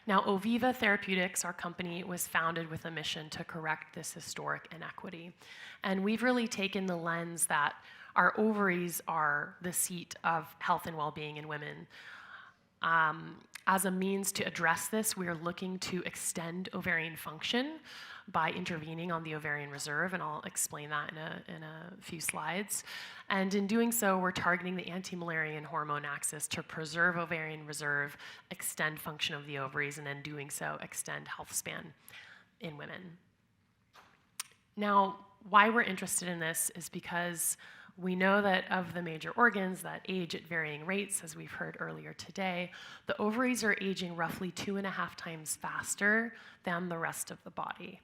Now, Oviva Therapeutics, our company, was founded with a mission to correct this historic inequity. And we've really taken the lens that our ovaries are the seat of health and well-being in women. As a means to address this, we are looking to extend ovarian function by intervening on the ovarian reserve, and I'll explain that in a few slides. And in doing so, we're targeting the anti-Müllerian hormone axis to preserve ovarian reserve, extend function of the ovaries, and in doing so, extend health span in women. Now, why we're interested in this is because we know that of the major organs that age at varying rates, as we've heard earlier today, the ovaries are aging roughly 2.5 times faster than the rest of the body.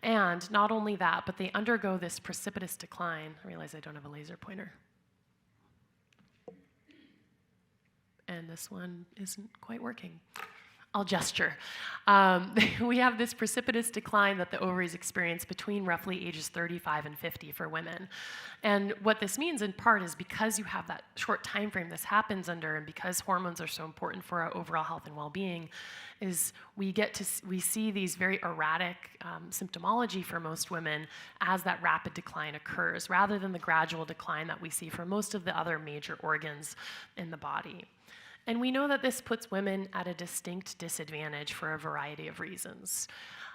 And not only that, but they undergo this precipitous decline. I realize I don't have a laser pointer. And this one isn't quite working. I'll gesture. We have this precipitous decline that the ovaries experience between roughly ages 35 and 50 for women. And what this means in part is because you have that short time frame this happens under, and because hormones are so important for our overall health and well-being, is we see these very erratic symptomology for most women as that rapid decline occurs, rather than the gradual decline that we see for most of the other major organs in the body. And we know that this puts women at a distinct disadvantage for a variety of reasons.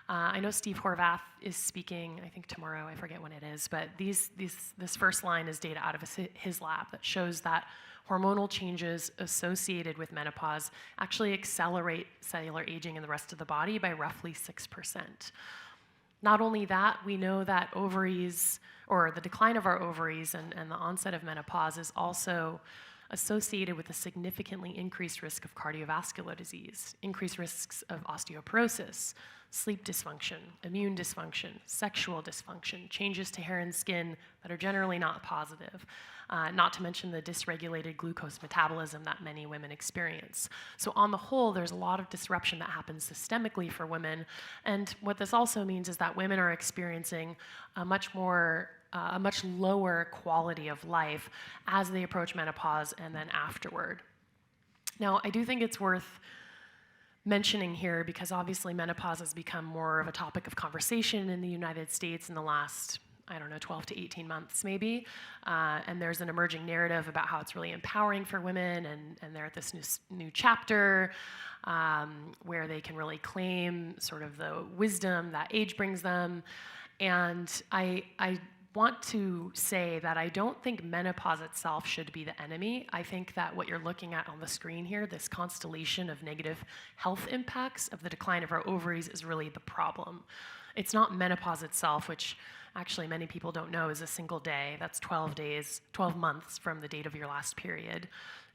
I know Steve Horvath is speaking, I think tomorrow, I forget when it is, but this first line is data out of his lab that shows that hormonal changes associated with menopause actually accelerate cellular aging in the rest of the body by roughly 6%. Not only that, we know that ovaries, or the decline of our ovaries and the onset of menopause is also associated with a significantly increased risk of cardiovascular disease, increased risks of osteoporosis, sleep dysfunction, immune dysfunction, sexual dysfunction, changes to hair and skin that are generally not positive, not to mention the dysregulated glucose metabolism that many women experience. So on the whole, there's a lot of disruption that happens systemically for women, and what this also means is that women are experiencing a much lower quality of life as they approach menopause and then afterward. Now, I do think it's worth mentioning here, because obviously menopause has become more of a topic of conversation in the United States in the last, 12 to 18 months maybe. And there's an emerging narrative about how it's really empowering for women, and they're at this new chapter where they can really claim sort of the wisdom that age brings them. And I want to say that I don't think menopause itself should be the enemy. I think that what you're looking at on the screen here, this constellation of negative health impacts of the decline of our ovaries, is really the problem. It's not menopause itself, which actually many people don't know is a single day. That's 12 days, 12 months from the date of your last period.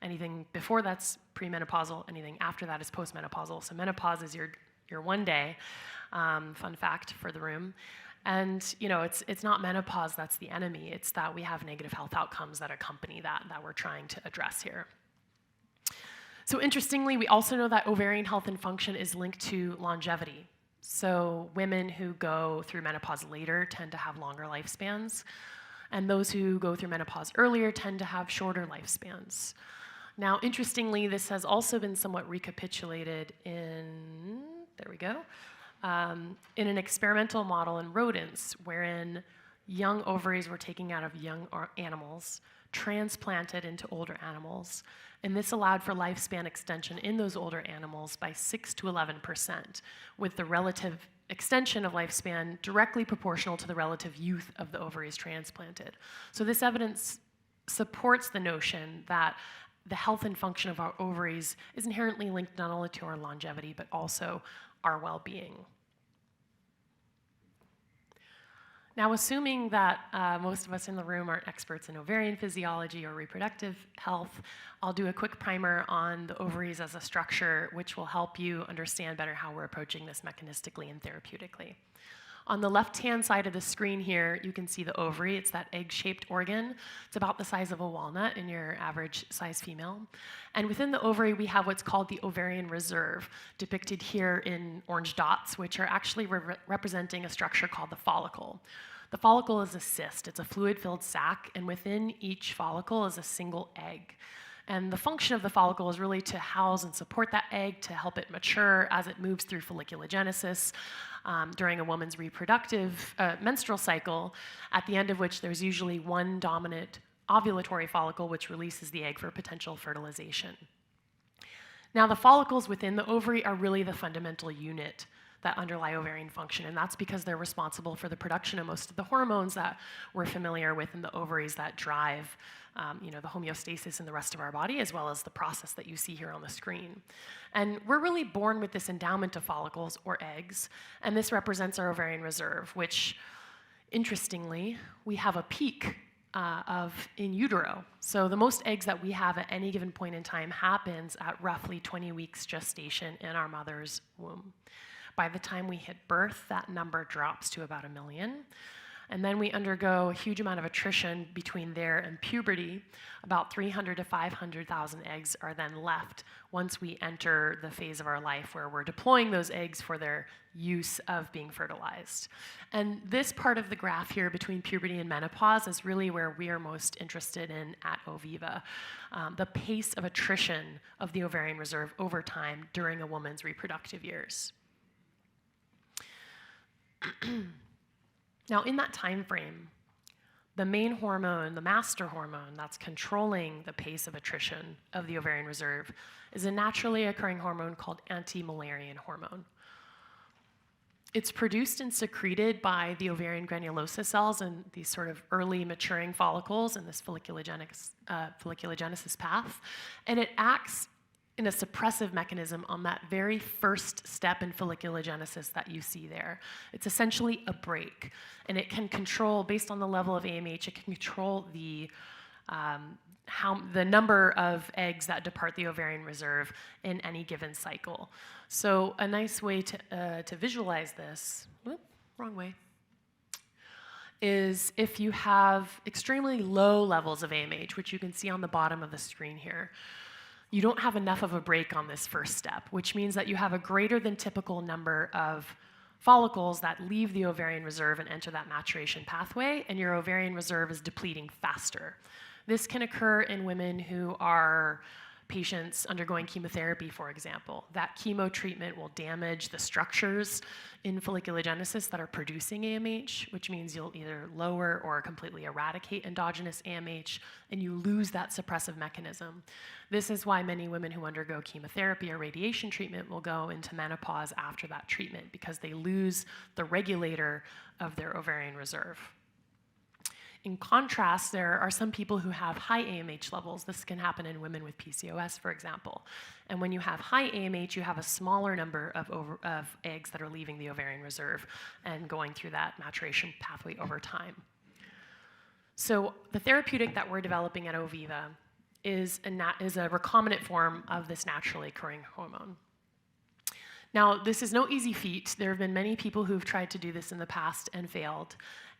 Anything before that's premenopausal, anything after that is postmenopausal. So menopause is your one day, fun fact for the room. And it's not menopause that's the enemy, it's that we have negative health outcomes that accompany that we're trying to address here. So interestingly, we also know that ovarian health and function is linked to longevity. So women who go through menopause later tend to have longer lifespans, and those who go through menopause earlier tend to have shorter lifespans. Now, interestingly, this has also been somewhat recapitulated in, in an experimental model in rodents, wherein young ovaries were taken out of young animals, transplanted into older animals, and this allowed for lifespan extension in those older animals by 6 to 11%, with the relative extension of lifespan directly proportional to the relative youth of the ovaries transplanted. So this evidence supports the notion that the health and function of our ovaries is inherently linked not only to our longevity, but also our well-being. Now, assuming that most of us in the room aren't experts in ovarian physiology or reproductive health, I'll do a quick primer on the ovaries as a structure, which will help you understand better how we're approaching this mechanistically and therapeutically. On the left-hand side of the screen here, you can see the ovary. It's that egg-shaped organ. It's about the size of a walnut in your average size female. And within the ovary, we have what's called the ovarian reserve, depicted here in orange dots, which are actually representing a structure called the follicle. The follicle is a cyst. It's a fluid-filled sac, and within each follicle is a single egg. And the function of the follicle is really to house and support that egg, to help it mature as it moves through folliculogenesis during a woman's reproductive menstrual cycle, at the end of which there's usually one dominant ovulatory follicle which releases the egg for potential fertilization. Now, the follicles within the ovary are really the fundamental unit that underlie ovarian function, and that's because they're responsible for the production of most of the hormones that we're familiar with in the ovaries that drive the homeostasis in the rest of our body, as well as the process that you see here on the screen. And we're really born with this endowment of follicles, or eggs, and this represents our ovarian reserve, which, interestingly, we have a peak of in utero. So the most eggs that we have at any given point in time happens at roughly 20 weeks gestation in our mother's womb. By the time we hit birth, that number drops to about 1 million. And then we undergo a huge amount of attrition between there and puberty. About 300 to 500,000 eggs are then left once we enter the phase of our life where we're deploying those eggs for their use of being fertilized. And this part of the graph here between puberty and menopause is really where we are most interested in at Oviva, the pace of attrition of the ovarian reserve over time during a woman's reproductive years. Now, in that time frame, the main hormone, the master hormone that's controlling the pace of attrition of the ovarian reserve, is a naturally occurring hormone called anti-Müllerian hormone. It's produced and secreted by the ovarian granulosa cells and these sort of early maturing follicles in this folliculogenesis path, and it acts in a suppressive mechanism on that very first step in folliculogenesis that you see there. It's essentially a brake, and it can control, based on the level of AMH, it can control the number of eggs that depart the ovarian reserve in any given cycle. So a nice way to visualize this, wrong way, is if you have extremely low levels of AMH, which you can see on the bottom of the screen here, you don't have enough of a break on this first step, which means that you have a greater than typical number of follicles that leave the ovarian reserve and enter that maturation pathway, and your ovarian reserve is depleting faster. This can occur in women who are patients undergoing chemotherapy, for example. That chemo treatment will damage the structures in folliculogenesis that are producing AMH, which means you'll either lower or completely eradicate endogenous AMH, and you lose that suppressive mechanism. This is why many women who undergo chemotherapy or radiation treatment will go into menopause after that treatment, because they lose the regulator of their ovarian reserve. In contrast, there are some people who have high AMH levels. This can happen in women with PCOS, for example. And when you have high AMH, you have a smaller number of eggs that are leaving the ovarian reserve and going through that maturation pathway over time. So the therapeutic that we're developing at Oviva is a recombinant form of this naturally occurring hormone. Now, this is no easy feat. There have been many people who've tried to do this in the past and failed.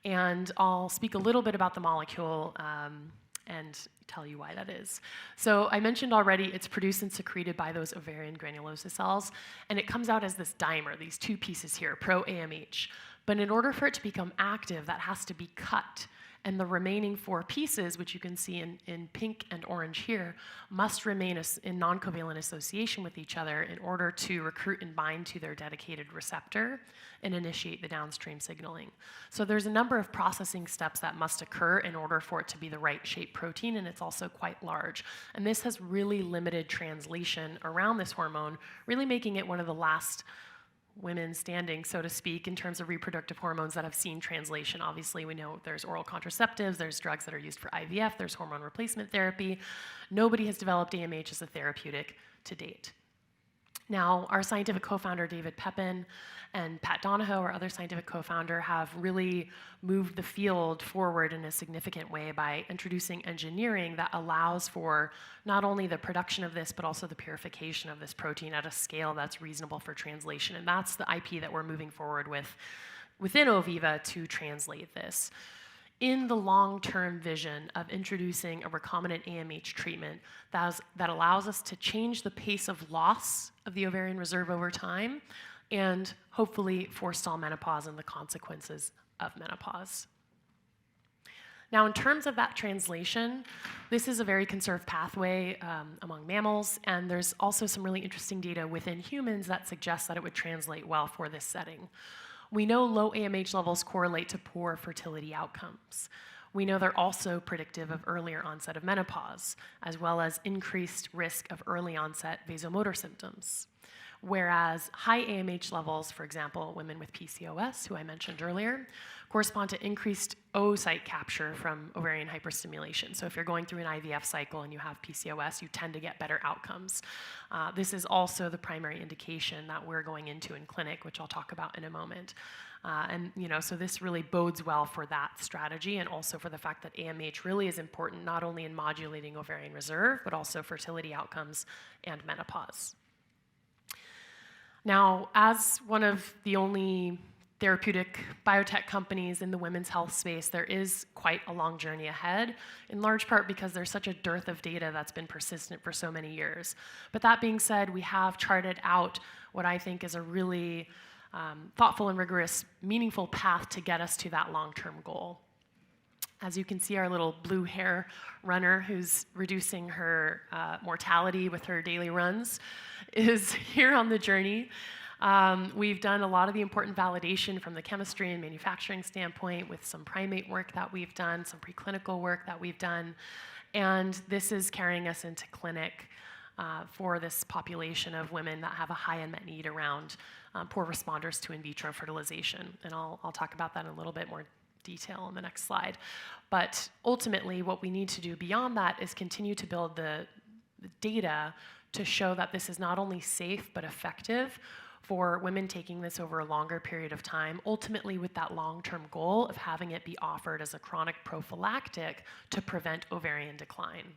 And I'll speak a little bit about the molecule and tell you why that is. So I mentioned already it's produced and secreted by those ovarian granulosa cells, and it comes out as this dimer, these two pieces here, pro-AMH. But in order for it to become active, that has to be cut. And the remaining 4 pieces, which you can see in pink and orange here, must remain in non-covalent association with each other in order to recruit and bind to their dedicated receptor and initiate the downstream signaling. So there's a number of processing steps that must occur in order for it to be the right shaped protein, and it's also quite large. And this has really limited translation around this hormone, really making it one of the last women standing, so to speak, in terms of reproductive hormones that have seen translation. Obviously, we know there's oral contraceptives, there's drugs that are used for IVF, there's hormone replacement therapy. Nobody has developed AMH as a therapeutic to date. Now, our scientific co-founder, David Pepin, and Pat Donahoe, our other scientific co-founder, have really moved the field forward in a significant way by introducing engineering that allows for not only the production of this, but also the purification of this protein at a scale that's reasonable for translation. And that's the IP that we're moving forward with within Oviva to translate this. In the long-term vision of introducing a recombinant AMH treatment that allows us to change the pace of loss of the ovarian reserve over time and hopefully forestall menopause and the consequences of menopause. Now, in terms of that translation, this is a very conserved pathway among mammals, and there's also some really interesting data within humans that suggests that it would translate well for this setting. We know low AMH levels correlate to poor fertility outcomes. We know they're also predictive of earlier onset of menopause, as well as increased risk of early onset vasomotor symptoms. Whereas high AMH levels, for example, women with PCOS, who I mentioned earlier, correspond to increased oocyte capture from ovarian hyperstimulation. So if you're going through an IVF cycle and you have PCOS, you tend to get better outcomes. This is also the primary indication that we're going into in clinic, which I'll talk about in a moment. So this really bodes well for that strategy, and also for the fact that AMH really is important not only in modulating ovarian reserve, but also fertility outcomes and menopause. Now, as one of the only therapeutic biotech companies in the women's health space, there is quite a long journey ahead, in large part because there's such a dearth of data that's been persistent for so many years. But that being said, we have charted out what I think is a really thoughtful and rigorous, meaningful path to get us to that long-term goal. As you can see, our little blue hair runner who's reducing her mortality with her daily runs is here on the journey. We've done a lot of the important validation from the chemistry and manufacturing standpoint with some primate work that we've done, some preclinical work that we've done, and this is carrying us into clinic for this population of women that have a high unmet need around poor responders to in vitro fertilization. And I'll talk about that in a little bit more detail on the next slide. But ultimately, what we need to do beyond that is continue to build the data to show that this is not only safe but effective for women taking this over a longer period of time, ultimately with that long-term goal of having it be offered as a chronic prophylactic to prevent ovarian decline.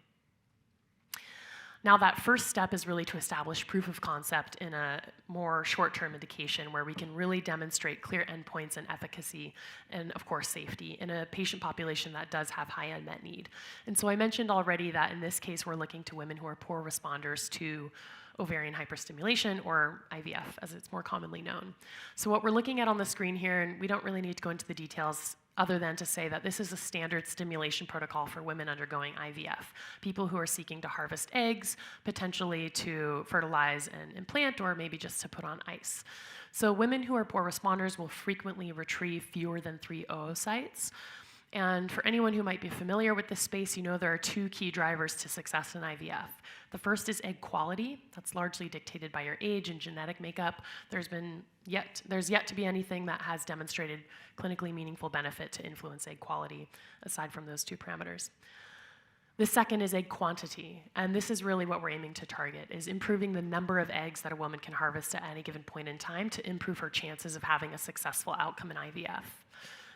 Now, that first step is really to establish proof of concept in a more short-term indication where we can really demonstrate clear endpoints and efficacy and, of course, safety in a patient population that does have high unmet need. And so I mentioned already that in this case, we're looking to women who are poor responders to ovarian hyperstimulation, or IVF, as it's more commonly known. So what we're looking at on the screen here, and we don't really need to go into the details other than to say that this is a standard stimulation protocol for women undergoing IVF, people who are seeking to harvest eggs, potentially to fertilize and implant, or maybe just to put on ice. So women who are poor responders will frequently retrieve fewer than 3 oocytes. And for anyone who might be familiar with this space, you know there are 2 key drivers to success in IVF. The first is egg quality. That's largely dictated by your age and genetic makeup. There's yet to be anything that has demonstrated clinically meaningful benefit to influence egg quality, aside from those 2 parameters. The second is egg quantity, and this is really what we're aiming to target, is improving the number of eggs that a woman can harvest at any given point in time to improve her chances of having a successful outcome in IVF.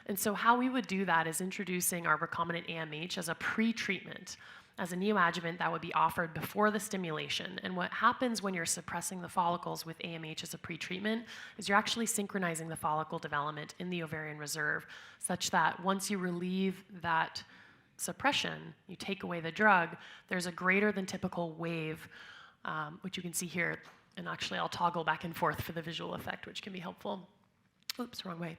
And so how we would do that is introducing our recombinant AMH as a pre-treatment, as a neoadjuvant that would be offered before the stimulation. And what happens when you're suppressing the follicles with AMH as a pre-treatment is you're actually synchronizing the follicle development in the ovarian reserve, such that once you relieve that suppression, you take away the drug, there's a greater than typical wave, which you can see here. And actually, I'll toggle back and forth for the visual effect, which can be helpful. Oops, wrong way.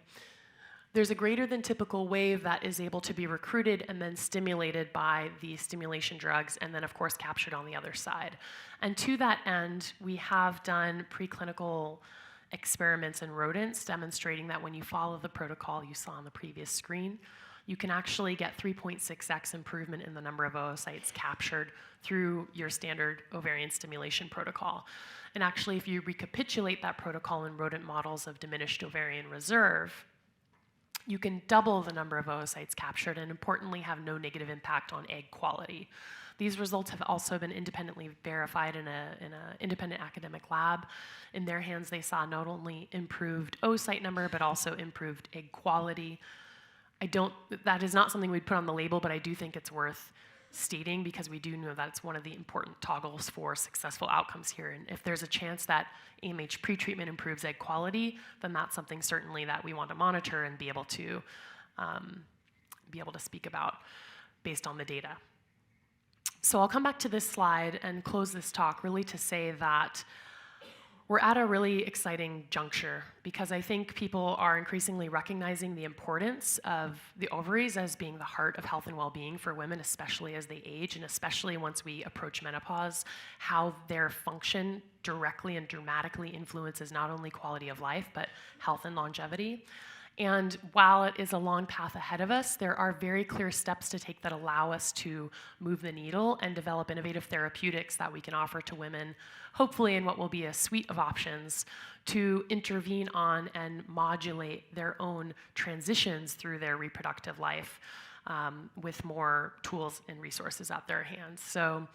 There's a greater than typical wave that is able to be recruited and then stimulated by the stimulation drugs, and then of course captured on the other side. And to that end, we have done preclinical experiments in rodents demonstrating that when you follow the protocol you saw on the previous screen, you can actually get 3.6x improvement in the number of oocytes captured through your standard ovarian stimulation protocol. And actually, if you recapitulate that protocol in rodent models of diminished ovarian reserve, you can double the number of oocytes captured and importantly have no negative impact on egg quality. These results have also been independently verified in an independent academic lab. In their hands, they saw not only improved oocyte number, but also improved egg quality. That is not something we'd put on the label, but I do think it's worth stating because we do know that it's one of the important toggles for successful outcomes here. And if there's a chance that AMH pretreatment improves egg quality, then that's something certainly that we want to monitor and be able to speak about based on the data. So I'll come back to this slide and close this talk really to say that We're at a really exciting juncture because I think people are increasingly recognizing the importance of the ovaries as being the heart of health and well-being for women, especially as they age, and especially once we approach menopause, how their function directly and dramatically influences not only quality of life, but health and longevity. And while it is a long path ahead of us, there are very clear steps to take that allow us to move the needle and develop innovative therapeutics that we can offer to women, hopefully in what will be a suite of options to intervene on and modulate their own transitions through their reproductive life with more tools and resources at their hands. So